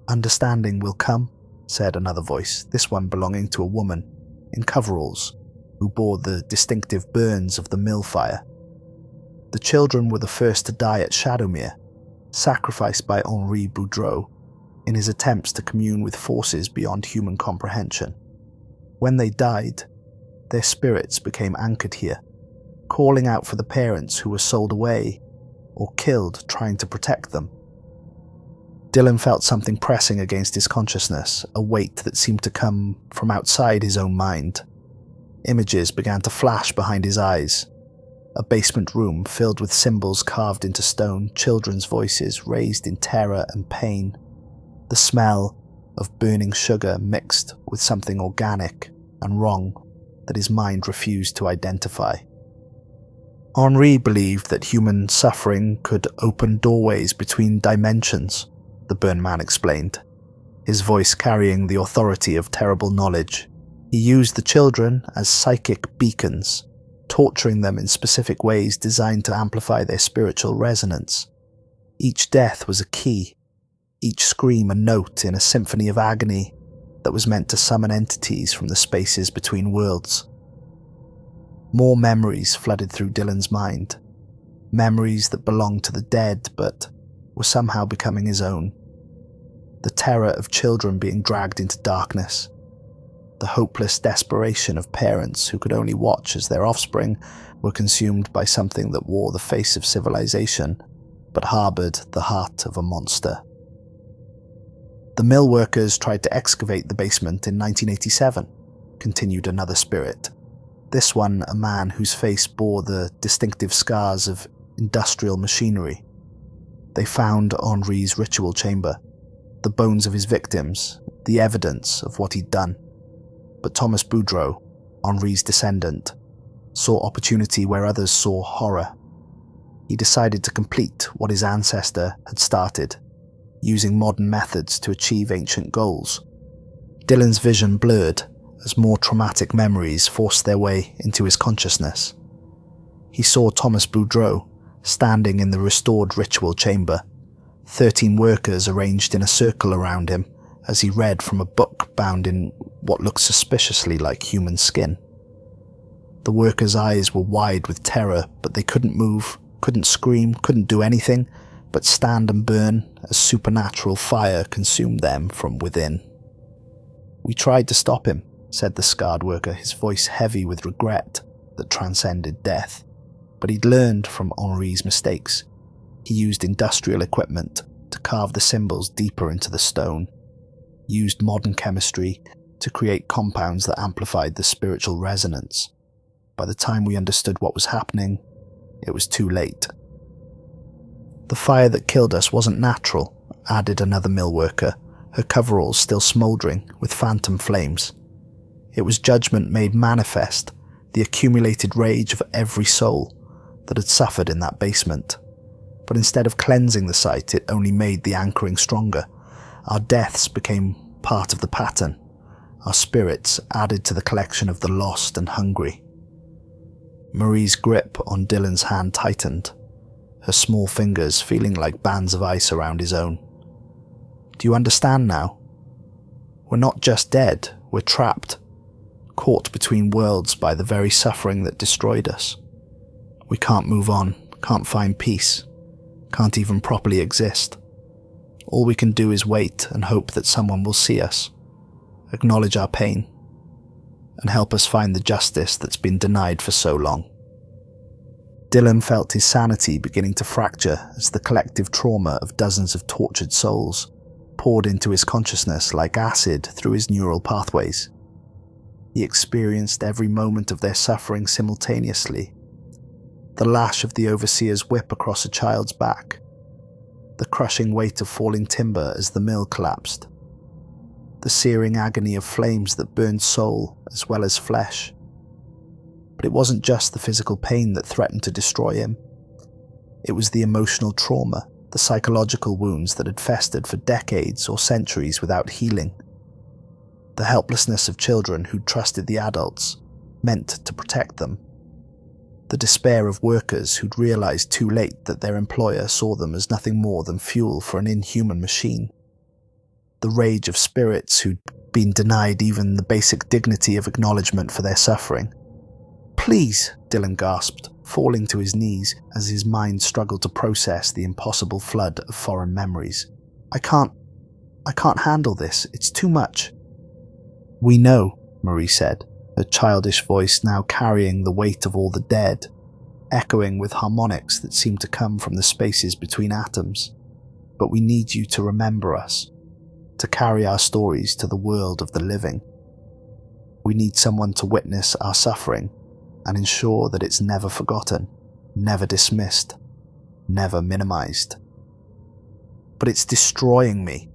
"Understanding will come," said another voice, this one belonging to a woman in coveralls who bore the distinctive burns of the mill fire. "The children were the first to die at Shadowmere, sacrificed by Henri Boudreau in his attempts to commune with forces beyond human comprehension. When they died, their spirits became anchored here, calling out for the parents who were sold away or killed trying to protect them." Dylan felt something pressing against his consciousness, a weight that seemed to come from outside his own mind. Images began to flash behind his eyes. A basement room filled with symbols carved into stone, children's voices raised in terror and pain. The smell of burning sugar mixed with something organic and wrong that his mind refused to identify. Henri believed that human suffering could open doorways between dimensions, the burn man explained, his voice carrying the authority of terrible knowledge. He used the children as psychic beacons, torturing them in specific ways designed to amplify their spiritual resonance. Each death was a key, each scream a note in a symphony of agony that was meant to summon entities from the spaces between worlds. More memories flooded through Dylan's mind, memories that belonged to the dead but were somehow becoming his own. The terror of children being dragged into darkness, the hopeless desperation of parents who could only watch as their offspring were consumed by something that wore the face of civilization but harbored the heart of a monster. "The mill workers tried to excavate the basement in 1987, continued another spirit, this one a man whose face bore the distinctive scars of industrial machinery. They found Henri's ritual chamber, the bones of his victims, the evidence of what he'd done. But Thomas Boudreau, Henri's descendant, saw opportunity where others saw horror. He decided to complete what his ancestor had started, using modern methods to achieve ancient goals." Dylan's vision blurred as more traumatic memories forced their way into his consciousness. He saw Thomas Boudreau standing in the restored ritual chamber, 13 workers arranged in a circle around him as he read from a book bound in what looked suspiciously like human skin. The workers' eyes were wide with terror, but they couldn't move, couldn't scream, couldn't do anything but stand and burn as supernatural fire consumed them from within. "We tried to stop him," said the scarred worker, his voice heavy with regret that transcended death. "But he'd learned from Henri's mistakes. He used industrial equipment to carve the symbols deeper into the stone, used modern chemistry to create compounds that amplified the spiritual resonance. By the time we understood what was happening, it was too late." "The fire that killed us wasn't natural," added another mill worker, her coveralls still smouldering with phantom flames. "It was judgment made manifest, the accumulated rage of every soul that had suffered in that basement. But instead of cleansing the site, it only made the anchoring stronger. Our deaths became part of the pattern, our spirits added to the collection of the lost and hungry." Marie's grip on Dylan's hand tightened, her small fingers feeling like bands of ice around his own. "Do you understand now? We're not just dead, we're trapped, caught between worlds by the very suffering that destroyed us. We can't move on, can't find peace, can't even properly exist. All we can do is wait and hope that someone will see us, acknowledge our pain, and help us find the justice that's been denied for so long." Dylan felt his sanity beginning to fracture as the collective trauma of dozens of tortured souls poured into his consciousness like acid through his neural pathways. He experienced every moment of their suffering simultaneously. The lash of the overseer's whip across a child's back, the crushing weight of falling timber as the mill collapsed, the searing agony of flames that burned soul as well as flesh. But it wasn't just the physical pain that threatened to destroy him. It was the emotional trauma, the psychological wounds that had festered for decades or centuries without healing. The helplessness of children who'd trusted the adults, meant to protect them. The despair of workers who'd realized too late that their employer saw them as nothing more than fuel for an inhuman machine. The rage of spirits who'd been denied even the basic dignity of acknowledgement for their suffering. "Please," Dylan gasped, falling to his knees as his mind struggled to process the impossible flood of foreign memories. I can't handle this. It's too much." "We know," Marie said, her childish voice now carrying the weight of all the dead, echoing with harmonics that seemed to come from the spaces between atoms. "But we need you to remember us, to carry our stories to the world of the living. We need someone to witness our suffering and ensure that it's never forgotten, never dismissed, never minimized." "But it's destroying me."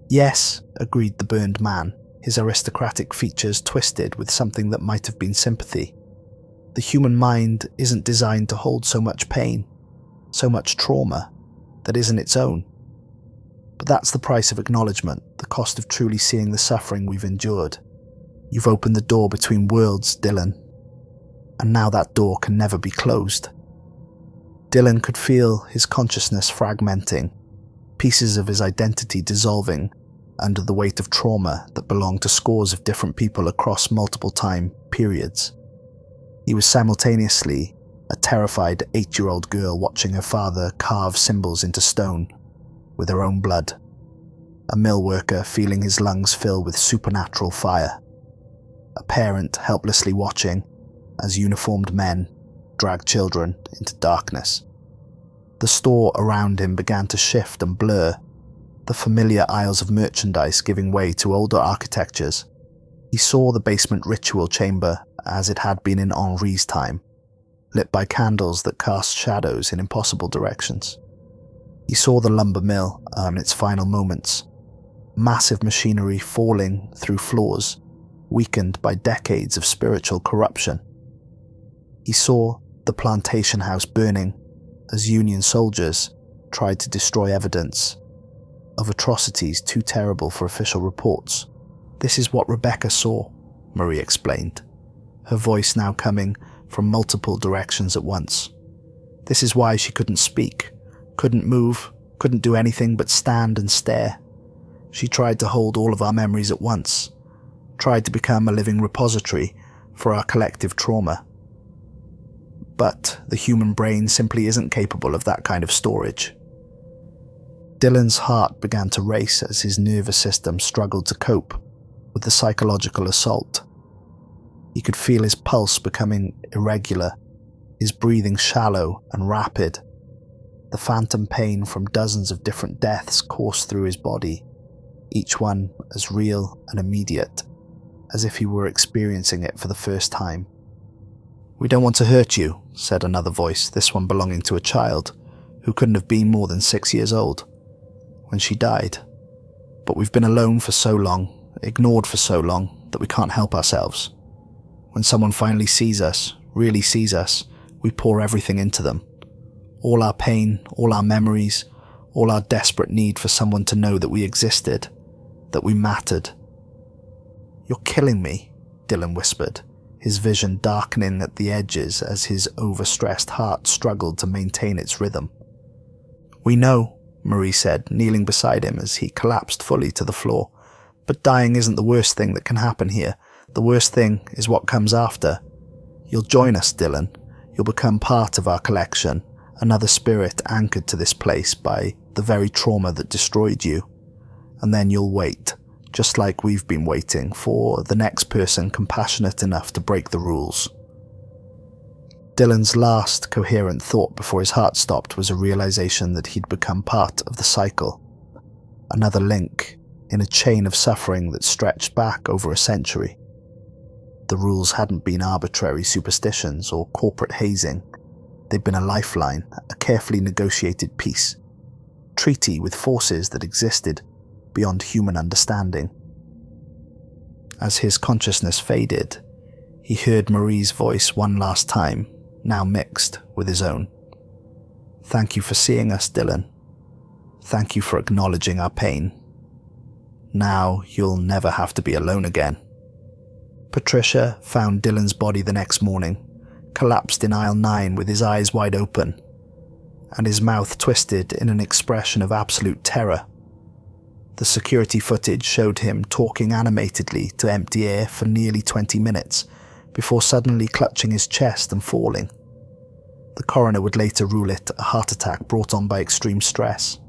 "Yes," agreed the burned man, his aristocratic features twisted with something that might have been sympathy. "The human mind isn't designed to hold so much pain, so much trauma, that isn't its own. But that's the price of acknowledgement, the cost of truly seeing the suffering we've endured. You've opened the door between worlds, Dylan, and now that door can never be closed." Dylan could feel his consciousness fragmenting, pieces of his identity dissolving under the weight of trauma that belonged to scores of different people across multiple time periods. He was simultaneously a terrified 8-year-old girl watching her father carve symbols into stone with her own blood, a mill worker feeling his lungs fill with supernatural fire, a parent helplessly watching as uniformed men dragged children into darkness. The store around him began to shift and blur, the familiar aisles of merchandise giving way to older architectures. He saw the basement ritual chamber as it had been in Henri's time, lit by candles that cast shadows in impossible directions. He saw the lumber mill in its final moments, massive machinery falling through floors, weakened by decades of spiritual corruption. He saw the plantation house burning as Union soldiers tried to destroy evidence of atrocities too terrible for official reports. "This is what Rebecca saw," Marie explained, her voice now coming from multiple directions at once. "This is why she couldn't speak, couldn't move, couldn't do anything but stand and stare. She tried to hold all of our memories at once, tried to become a living repository for our collective trauma. But the human brain simply isn't capable of that kind of storage." Dylan's heart began to race as his nervous system struggled to cope with the psychological assault. He could feel his pulse becoming irregular, his breathing shallow and rapid. The phantom pain from dozens of different deaths coursed through his body, each one as real and immediate, as if he were experiencing it for the first time. "We don't want to hurt you," said another voice, this one belonging to a child who couldn't have been more than 6 years old when she died. "But we've been alone for so long, ignored for so long, that we can't help ourselves. When someone finally sees us, really sees us, we pour everything into them. All our pain, all our memories, all our desperate need for someone to know that we existed, that we mattered." "You're killing me," Dylan whispered, his vision darkening at the edges as his overstressed heart struggled to maintain its rhythm. "We know," Marie said, kneeling beside him as he collapsed fully to the floor. "But dying isn't the worst thing that can happen here. The worst thing is what comes after. You'll join us, Dylan. You'll become part of our collection, another spirit anchored to this place by the very trauma that destroyed you. And then you'll wait, just like we've been waiting, for the next person compassionate enough to break the rules." Dylan's last coherent thought before his heart stopped was a realization that he'd become part of the cycle. another link in a chain of suffering that stretched back over a century. The rules hadn't been arbitrary superstitions or corporate hazing. They'd been a lifeline, a carefully negotiated peace, treaty with forces that existed beyond human understanding. As his consciousness faded, he heard Marie's voice one last time, now mixed with his own. "Thank you for seeing us, Dylan. Thank you for acknowledging our pain. Now you'll never have to be alone again." Patricia found Dylan's body the next morning, collapsed in aisle 9 with his eyes wide open, and his mouth twisted in an expression of absolute terror. The security footage showed him talking animatedly to empty air for nearly 20 minutes before suddenly clutching his chest and falling. The coroner would later rule it a heart attack brought on by extreme stress,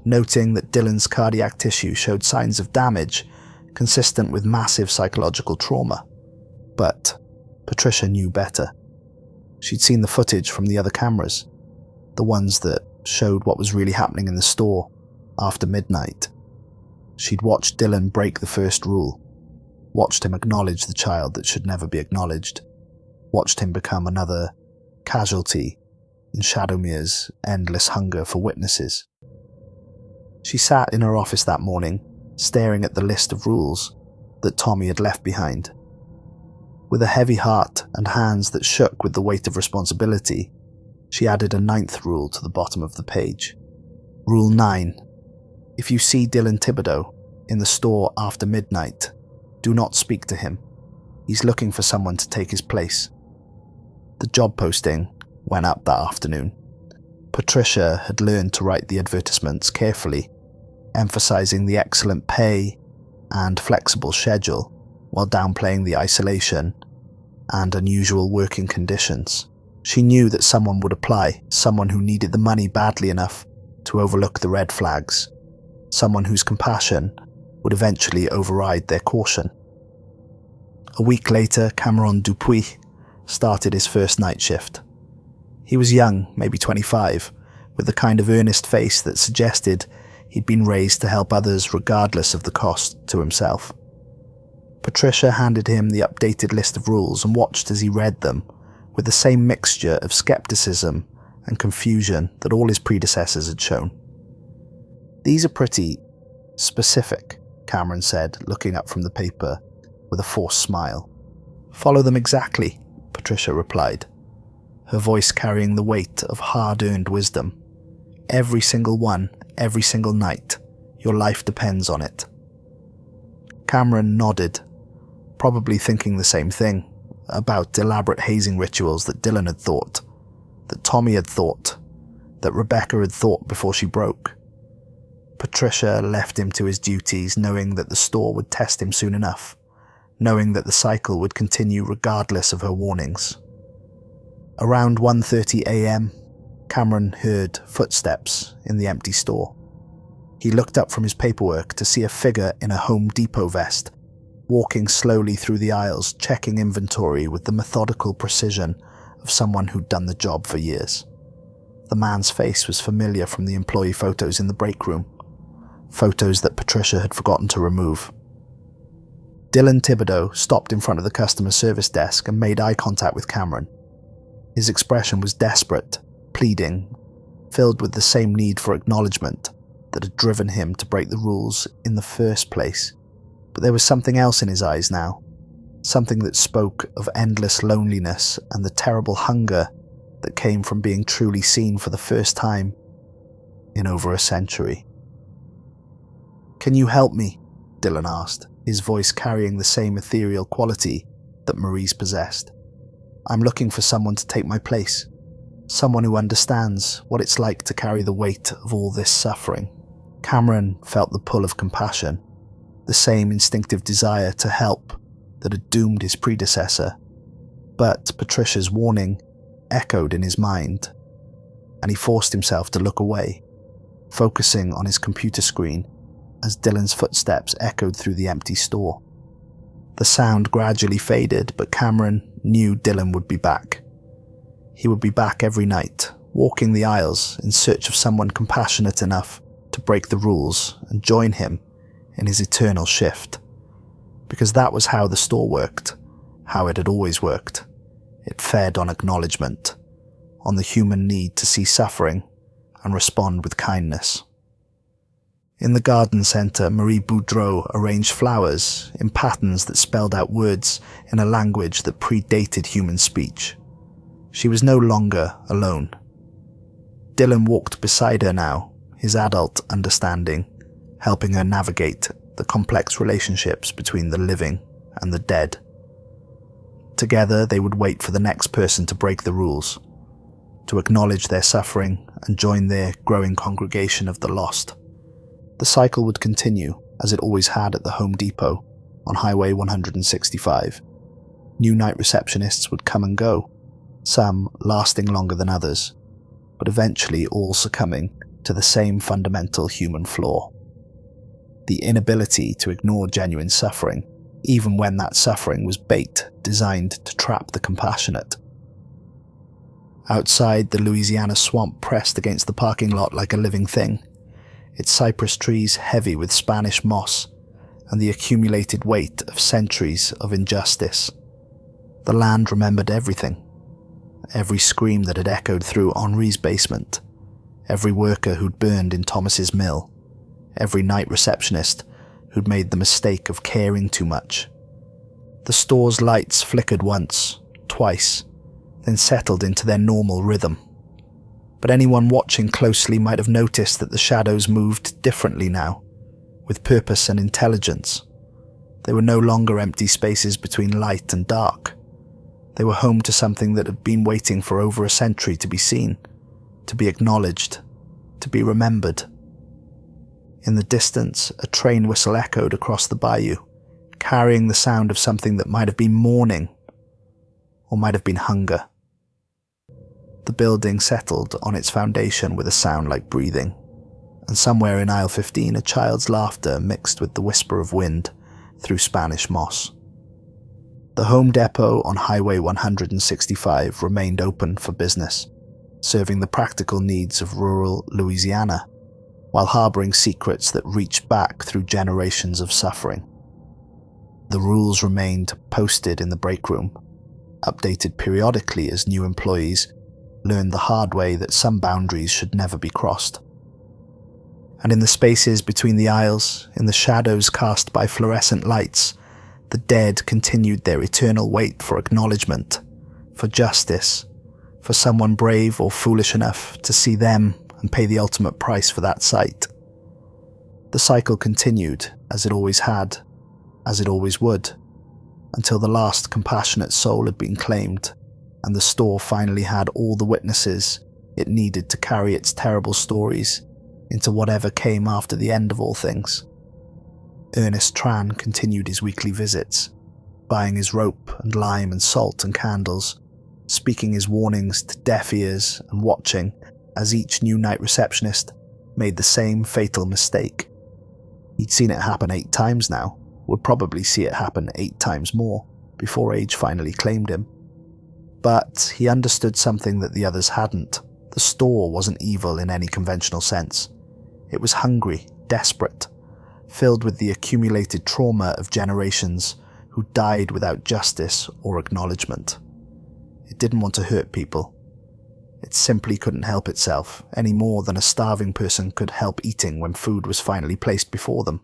noting that Dylan's cardiac tissue showed signs of damage consistent with massive psychological trauma. But Patricia knew better. She'd seen the footage from the other cameras, the ones that showed what was really happening in the store after midnight. She'd watched Dylan break the first rule, watched him acknowledge the child that should never be acknowledged, watched him become another casualty in Shadowmere's endless hunger for witnesses. She sat in her office that morning, staring at the list of rules that Tommy had left behind. With a heavy heart and hands that shook with the weight of responsibility, she added a 9th rule to the bottom of the page. Rule 9. If you see Dylan Thibodaux in the store after midnight, do not speak to him. He's looking for someone to take his place. The job posting went up that afternoon. Patricia had learned to write the advertisements carefully, emphasizing the excellent pay and flexible schedule while downplaying the isolation and unusual working conditions. She knew that someone would apply, someone who needed the money badly enough to overlook the red flags, someone whose compassion would eventually override their caution. A week later, Cameron Dupuis started his first night shift. He was young, maybe 25, with the kind of earnest face that suggested he'd been raised to help others regardless of the cost to himself. Patricia handed him the updated list of rules and watched as he read them with the same mixture of skepticism and confusion that all his predecessors had shown. "These are pretty specific," Cameron said, looking up from the paper with a forced smile. "Follow them exactly," Patricia replied, her voice carrying the weight of hard-earned wisdom. "Every single one, every single night. Your life depends on it." Cameron nodded, probably thinking the same thing, about elaborate hazing rituals that Dylan had thought, that Tommy had thought, that Rebecca had thought before she broke. Patricia left him to his duties, knowing that the store would test him soon enough, knowing that the cycle would continue regardless of her warnings. Around 1:30 a.m., Cameron heard footsteps in the empty store. He looked up from his paperwork to see a figure in a Home Depot vest, walking slowly through the aisles, checking inventory with the methodical precision of someone who'd done the job for years. The man's face was familiar from the employee photos in the break room, photos that Patricia had forgotten to remove. Dylan Thibodaux stopped in front of the customer service desk and made eye contact with Cameron. His expression was desperate, pleading, filled with the same need for acknowledgement that had driven him to break the rules in the first place. But there was something else in his eyes now, something that spoke of endless loneliness and the terrible hunger that came from being truly seen for the first time in over a century. "Can you help me?" Dylan asked, his voice carrying the same ethereal quality that Marie's possessed. "I'm looking for someone to take my place, someone who understands what it's like to carry the weight of all this suffering." Cameron felt the pull of compassion, the same instinctive desire to help that had doomed his predecessor. But Patricia's warning echoed in his mind, and he forced himself to look away, focusing on his computer screen as Dylan's footsteps echoed through the empty store. The sound gradually faded, but Cameron knew Dylan would be back. He would be back every night, walking the aisles in search of someone compassionate enough to to break the rules and join him in his eternal shift. Because that was how the store worked, how it had always worked. It fed on acknowledgement, on the human need to see suffering and respond with kindness. In the garden centre, Marie Boudreau arranged flowers in patterns that spelled out words in a language that predated human speech. She was no longer alone. Dylan walked beside her now, his adult understanding, helping her navigate the complex relationships between the living and the dead. Together, they would wait for the next person to break the rules, to acknowledge their suffering and join their growing congregation of the lost. The cycle would continue, as it always had at the Home Depot, on Highway 165. New night receptionists would come and go, some lasting longer than others, but eventually all succumbing to the same fundamental human flaw. The inability to ignore genuine suffering, even when that suffering was bait designed to trap the compassionate. Outside, the Louisiana swamp pressed against the parking lot like a living thing, its cypress trees heavy with Spanish moss and the accumulated weight of centuries of injustice. The land remembered everything. Every scream that had echoed through Henri's basement, every worker who'd burned in Thomas's mill, every night receptionist who'd made the mistake of caring too much. The store's lights flickered once, twice, then settled into their normal rhythm. But anyone watching closely might have noticed that the shadows moved differently now, with purpose and intelligence. They were no longer empty spaces between light and dark. They were home to something that had been waiting for over a century to be seen, to be acknowledged, to be remembered. In the distance, a train whistle echoed across the bayou, carrying the sound of something that might have been mourning, or might have been hunger. The building settled on its foundation with a sound like breathing, and somewhere in aisle 15 a child's laughter mixed with the whisper of wind through Spanish moss. The Home Depot on Highway 165 remained open for business, serving the practical needs of rural Louisiana, while harboring secrets that reached back through generations of suffering. The rules remained posted in the break room, updated periodically as new employees learned the hard way that some boundaries should never be crossed. And in the spaces between the aisles, in the shadows cast by fluorescent lights, the dead continued their eternal wait for acknowledgement, for justice, for someone brave or foolish enough to see them and pay the ultimate price for that sight. The cycle continued, as it always had, as it always would, until the last compassionate soul had been claimed, and the store finally had all the witnesses it needed to carry its terrible stories into whatever came after the end of all things. Ernest Tran continued his weekly visits, buying his rope and lime and salt and candles, speaking his warnings to deaf ears and watching as each new night receptionist made the same fatal mistake. He'd seen it happen 8 times now, would probably see it happen 8 times more before age finally claimed him. But he understood something that the others hadn't. The store wasn't evil in any conventional sense. It was hungry, desperate, filled with the accumulated trauma of generations who died without justice or acknowledgement. It didn't want to hurt people. It simply couldn't help itself, any more than a starving person could help eating when food was finally placed before them.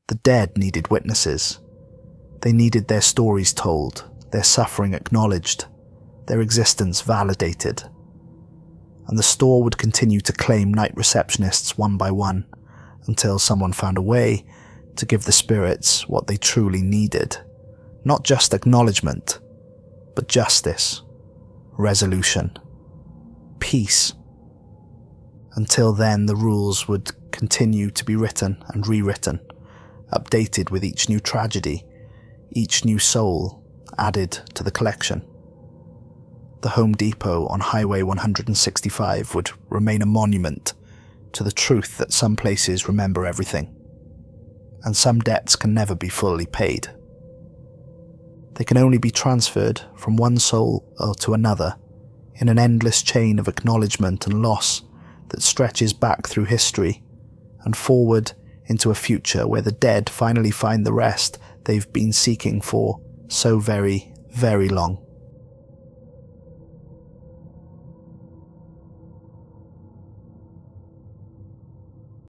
The dead needed witnesses. They needed their stories told, their suffering acknowledged, their existence validated. And the store would continue to claim night receptionists one by one, until someone found a way to give the spirits what they truly needed. Not just acknowledgement, but justice, resolution, peace. Until then, the rules would continue to be written and rewritten, updated with each new tragedy, each new soul added to the collection. The Home Depot on Highway 165 would remain a monument to the truth that some places remember everything, and some debts can never be fully paid. They can only be transferred from one soul to another in an endless chain of acknowledgement and loss that stretches back through history and forward into a future where the dead finally find the rest they've been seeking for so very, very long.